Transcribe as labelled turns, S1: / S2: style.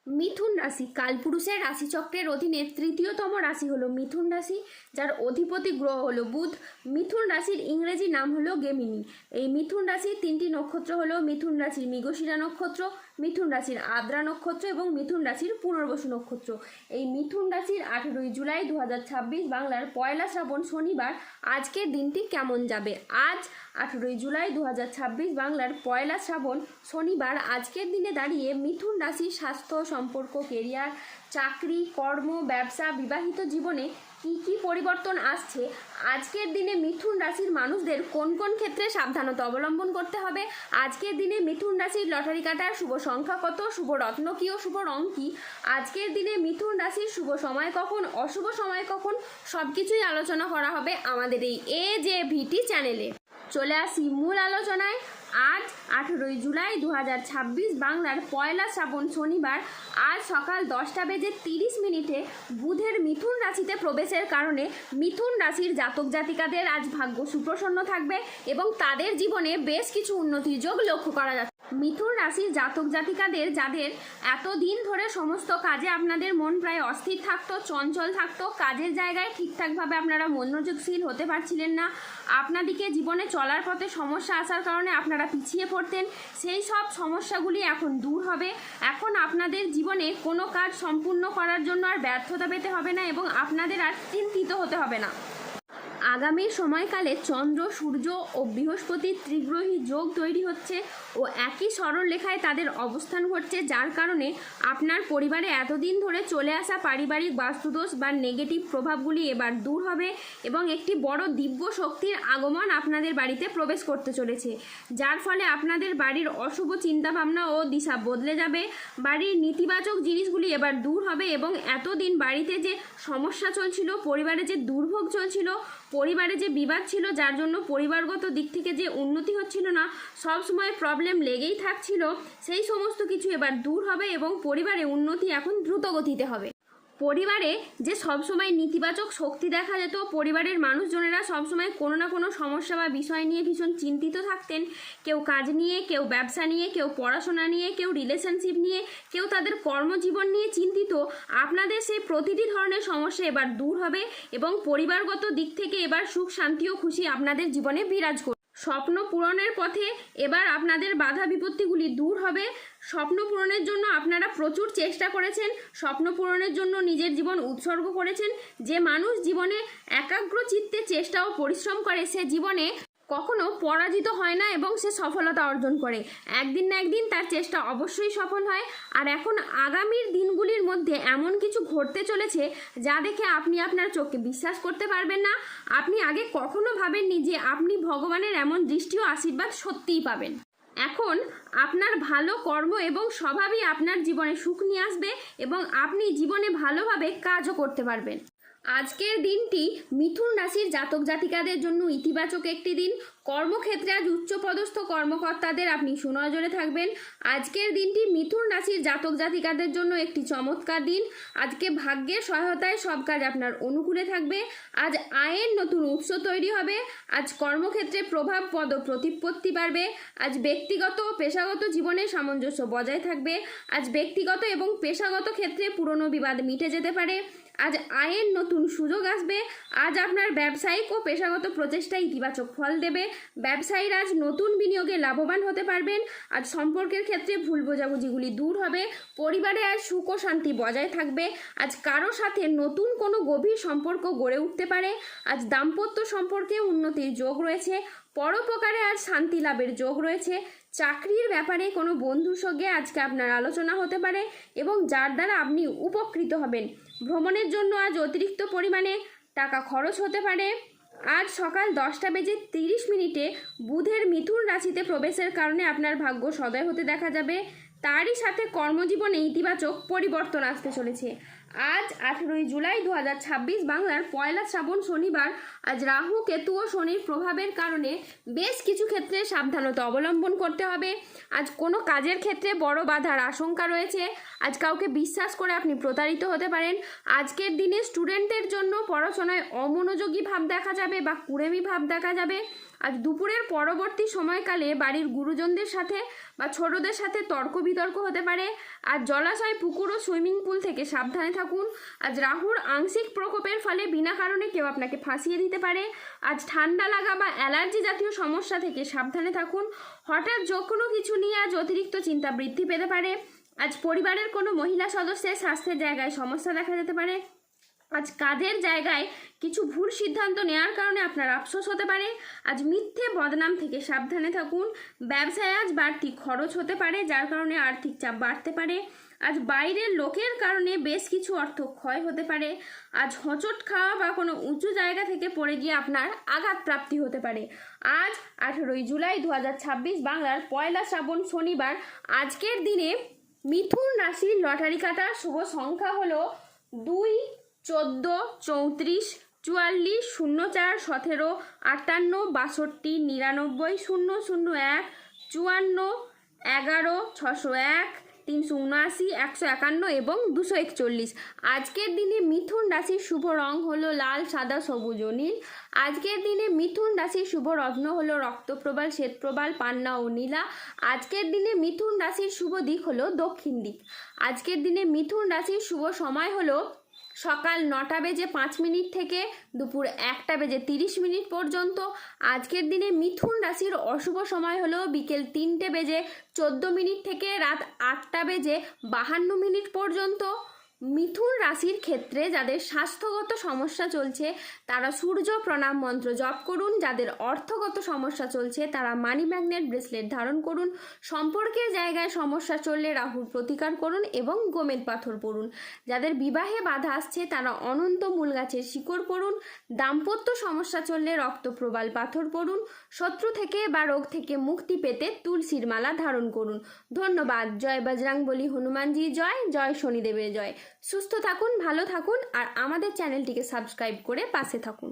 S1: মিথুন রাশি কালপুরুষের রাশিচক্রের অধীনে তৃতীয়তম রাশি হলো মিথুন রাশি, যার অধিপতি গ্রহ হলো বুধ। মিথুন রাশির ইংরেজি নাম হলো গেমিনি। এই মিথুন রাশির তিনটি নক্ষত্র হলো মিথুন রাশির মৃগশিরা নক্ষত্র, মিথুন রাশির আদ্রা নক্ষত্র এবং মিথুন রাশির পুনর্বসু নক্ষত্র। এই মিথুন রাশির 18ই জুলাই 2026 বাংলার পয়লা শ্রাবণ শনিবার আজকের দিনটি কেমন যাবে? আজ 18ই জুলাই 2026 বাংলার পয়লা শ্রাবণ শনিবার আজকের দিনে দাঁড়িয়ে মিথুন রাশির স্বাস্থ্য, সম্পর্ক, কেরিয়ার, চাকরি, কর্ম, ব্যবসা, বিবাহিত জীবনে কি কি পরিবর্তন আসছে, আজকের দিনে মিথুন রাশির মানুষদের কোন কোন ক্ষেত্রে সাবধানতা অবলম্বন করতে হবে, আজকের দিনে মিথুন রাশির লটারি কাটার শুভ সংখ্যা কত, শুভ রত্ন কী ও শুভ রং কী, আজকের দিনে মিথুন রাশির শুভ সময় কখন, অশুভ সময় কখন, সব কিছুই আলোচনা করা হবে আমাদের এই AJVT চ্যানেলে। চলে আসি মূল আলোচনায়। আজ 18ই জুলাই 2026 বাংলার পয়লা শ্রাবণ শনিবার আজ সকাল 10:30 বুধের মিথুন রাশিতে প্রবেশের কারণে মিথুন রাশির জাতক জাতিকাদের আজ ভাগ্য সুপ্রসন্ন থাকবে এবং তাদের জীবনে বেশ কিছু উন্নতির যোগ লক্ষ্য করা যাচ্ছে। মিথুন রাশির জাতক জাতিকাদের যাদের এতদিন ধরে সমস্ত কাজে আপনাদের মন প্রায় অস্থির থাকতো, চঞ্চল থাকতো, কাজের জায়গায় ঠিকঠাকভাবে আপনারা মনোযোগশীল হতে পারছিলেন না, আপনাদিকে জীবনে চলার পথে সমস্যা আসার কারণে আপনারা পিছিয়ে পড়তেন, সেই সব সমস্যাগুলি এখন দূর হবে। এখন আপনাদের জীবনে কোনো কাজ সম্পূর্ণ করার জন্য আর ব্যর্থতা পেতে হবে না এবং আপনাদের আর চিন্তিত হতে হবে না। আগামী সময়কালে চন্দ্র, সূর্য ও বৃহস্পতির ত্রিগ্রহী যোগ তৈরি হচ্ছে ও একই সরলরেখায় তাদের অবস্থান ঘটছে, যার কারণে আপনার পরিবারে এতদিন ধরে চলে আসা পারিবারিক বাস্তুদোষ বা নেগেটিভ প্রভাবগুলি এবার দূর হবে এবং একটি বড় দিব্য শক্তির আগমন আপনাদের বাড়িতে প্রবেশ করতে চলেছে, যার ফলে আপনাদের বাড়ির অশুভ চিন্তাভাবনা ও দিশা বদলে যাবে। বাড়ির নেতিবাচক জিনিসগুলি এবার দূর হবে এবং এতদিন বাড়িতে যে সমস্যা চলছিল, পরিবারে যে দুর্ভোগ চলছিল, পরিবারে যে বিবাদ ছিল, যার জন্য পরিবারগত দিক থেকে যে উন্নতি হচ্ছিল না, সব সময় প্রবলেম লেগেই থাকছিল, সেই সমস্ত কিছু এবার দূর হবে এবং পরিবারে উন্নতি এখন দ্রুত গতিতে হবে। পরিবারে যে সবসময় নেতিবাচক শক্তি দেখা যেত, পরিবারের মানুষজনেরা সবসময় কোনো না কোনো সমস্যা বা বিষয় নিয়ে ভীষণ চিন্তিত থাকতেন, কেউ কাজ নিয়ে, কেউ ব্যবসা নিয়ে, কেউ পড়াশোনা নিয়ে, কেউ রিলেশনশিপ নিয়ে, কেউ তাদের কর্মজীবন নিয়ে চিন্তিত, আপনাদের সেই প্রতিটি ধরনের সমস্যা এবার দূর হবে এবং পরিবারগত দিক থেকে এবার সুখ, শান্তি ও খুশি আপনাদের জীবনে বিরাজ করবে। স্বপ্ন পূরণের পথে এবার আপনাদের বাধা বিপত্তিগুলি দূর হবে। স্বপ্ন পূরণের জন্য আপনারা প্রচুর চেষ্টা করেছেন, স্বপ্ন পূরণের জন্য নিজের জীবন উৎসর্গ করেছেন। যে মানুষ জীবনে একাগ্র চিত্তে চেষ্টা ও পরিশ্রম করে, সে জীবনে কখনো পরাজিত হয় না এবং সে সফলতা অর্জন করে। একদিন না একদিন তার চেষ্টা অবশ্যই সফল হয়। আর এখন আগামীর দিনগুলির মধ্যে এমন কিছু ঘটতে চলেছে যা দেখে আপনি আপনার চোখকে বিশ্বাস করতে পারবেন না। আপনি আগে কখনো ভাবেননি যে আপনি ভগবানের এমন দৃষ্টি ও আশীর্বাদ সত্যিই পাবেন। এখন আপনার ভালো কর্ম এবং স্বভাবই আপনার জীবনে সুখ নিয়ে আসবে এবং আপনি জীবনে ভালোভাবে কাজও করতে পারবেন। আজকের দিনটি মিথুন রাশির জাতক জাতিকাদের জন্য ইতিবাচক একটি দিন। কর্মক্ষেত্রে আজ উচ্চপদস্থ কর্মকর্তাদের আপনি সুনজরে থাকবেন। আজকের দিনটি মিথুন রাশির জাতক জাতিকাদের জন্য একটি চমৎকার দিন। আজকে ভাগ্যের সহায়তায় সব কাজ আপনার অনুকূলে থাকবে। আজ আয়ের নতুন উৎস তৈরি হবে। আজ কর্মক্ষেত্রে প্রভাব পদ ও প্রতিপত্তি বাড়বে। আজ ব্যক্তিগত ও পেশাগত জীবনে সামঞ্জস্য বজায় থাকবে। আজ ব্যক্তিগত এবং পেশাগত ক্ষেত্রে পুরনো বিবাদ মিটে যেতে পারে। আজ আয়ের নতুন সুযোগ আসবে। আজ আপনার ব্যবসায়িক ও পেশাগত প্রচেষ্টা ইতিবাচক ফল দেবে। ব্যবসায়ীরা আজ নতুন বিনিয়োগে লাভবান হতে পারবেন। আজ সম্পর্কের ক্ষেত্রে ভুল বোঝাবুঝিগুলি দূর হবে। পরিবারে আজ সুখ ও শান্তি বজায় থাকবে। আজ কারো সাথে নতুন কোনো গভীর সম্পর্ক গড়ে উঠতে পারে। আজ দাম্পত্য সম্পর্কে উন্নতির যোগ রয়েছে। পরোপকারে আজ শান্তি লাভের যোগ রয়েছে। চাকরির ব্যাপারে কোনো বন্ধুর সঙ্গে আজকে আপনার আলোচনা হতে পারে এবং যার দ্বারা আপনি উপকৃত হবেন। ভ্রমণের জন্য আজ অতিরিক্ত পরিমাণে টাকা খরচ হতে পারে। আজ সকাল 10:30 বুধের মিথুন রাশিতে প্রবেশের কারণে আপনার ভাগ্য সদয় হতে দেখা যাবে। তারই সাথে কর্মজীবনে ইতিবাচক পরিবর্তন আসতে চলেছে। আজ 18 জুলাই 2026 বাংলার পয়লা শ্রাবণ শনিবার। আজ রাহু কেতু ও শনির প্রভাবের কারণে বেশ কিছু ক্ষেত্রে সাবধানতা অবলম্বন করতে হবে। আজ কোনো কাজের ক্ষেত্রে বড় বাধার আশঙ্কা রয়েছে। আজ কাউকে বিশ্বাস করে আপনি প্রতারিত হতে পারেন। আজকের দিনে স্টুডেন্টদের জন্য পড়াশোনায় অমনোযোগী ভাব দেখা যাবে বা কুড়েমি ভাব দেখা যাবে। আজ দুপুরের পরবর্তী সময়কালে বাড়ির গুরুজনদের সাথে বা ছোটদের সাথে তর্ক বিতর্ক হতে পারে। আজ জলাশয়, পুকুর ও সুইমিং পুল থেকে সাবধানে থাকুন। আজ রাহুর আংশিক প্রকোপের ফলে বিনা কারণে কেউ আপনাকে ফাঁসিয়ে দিতে পারে। আজ ঠান্ডা লাগা বা অ্যালার্জি জাতীয় সমস্যা থেকে সাবধানে থাকুন। হঠাৎ যে কোনো কিছু নিয়ে আজ অতিরিক্ত চিন্তা বৃদ্ধি পেতে পারে। আজ পরিবারের কোনো মহিলা সদস্যের স্বাস্থ্যের জায়গায় সমস্যা দেখা যেতে পারে। আজ কাজের জায়গায় কিছু ভুল সিদ্ধান্ত নেওয়ার কারণে আপনার আফসোস হতে পারে। আজ মিথ্যে বদনাম থেকে সাবধানে থাকুন। ব্যবসায় আজ বাড়তি খরচ হতে পারে, যার কারণে আর্থিক চাপ বাড়তে পারে। আজ বাইরের লোকের কারণে বেশ কিছু অর্থ ক্ষয় হতে পারে। আজ হোঁচট খাওয়া বা কোনো উঁচু জায়গা থেকে পড়ে গিয়ে আপনার আঘাত প্রাপ্তি হতে পারে। আজ 18 জুলাই 2026 বাংলার পয়লা শ্রাবণ শনিবার। আজকের দিনে মিথুন রাশির লটারি কাটার শুভ সংখ্যা হলো 2, 14, 34, 44, 04, 17, 58, 62, 99, 001, 54, 11, 601, 379, 151 এবং 241। আজকের দিনে মিথুন রাশির শুভ রং হলো লাল, সাদা, সবুজ ও নীল। আজকের দিনে মিথুন রাশির শুভ রত্ন হলো রক্তপ্রবাল, শ্বেতপ্রবাল, পান্না ও নীলা। আজকের দিনে মিথুন রাশির শুভ দিক হলো দক্ষিণ দিক। আজকের দিনে মিথুন রাশির শুভ সময় হলো সকাল 9:05 থেকে দুপুর 1:30 পর্যন্ত। আজকের দিনে মিথুন রাশির অশুভ সময় হলো বিকেল 3:14 থেকে রাত 8:52 পর্যন্ত। মিথুন রাশির ক্ষেত্রে যাদের স্বাস্থ্যগত সমস্যা চলছে তারা সূর্য প্রণাম মন্ত্র জপ করুন। যাদের অর্থগত সমস্যা চলছে তারা মানি ম্যাগনেট ব্রেসলেট ধারণ করুন। সম্পর্কের জায়গায় সমস্যা চললে রাহুর প্রতিকার করুন এবং গোমেদ পাথর পড়ুন। যাদের বিবাহে বাধা আসছে তারা অনন্ত মূল গাছের শিকড় পড়ুন। দাম্পত্য সমস্যা চললে রক্তপ্রবাল পাথর পড়ুন। শত্রু থেকে বা রোগ থেকে মুক্তি পেতে তুলসীর মালা ধারণ করুন। ধন্যবাদ। জয় বজরংবলী, হনুমানজি জয়, জয় শনিদেবের জয়। সুস্থ থাকুন, ভালো থাকুন আর আমাদের চ্যানেলটিকে সাবস্ক্রাইব করে পাশে থাকুন।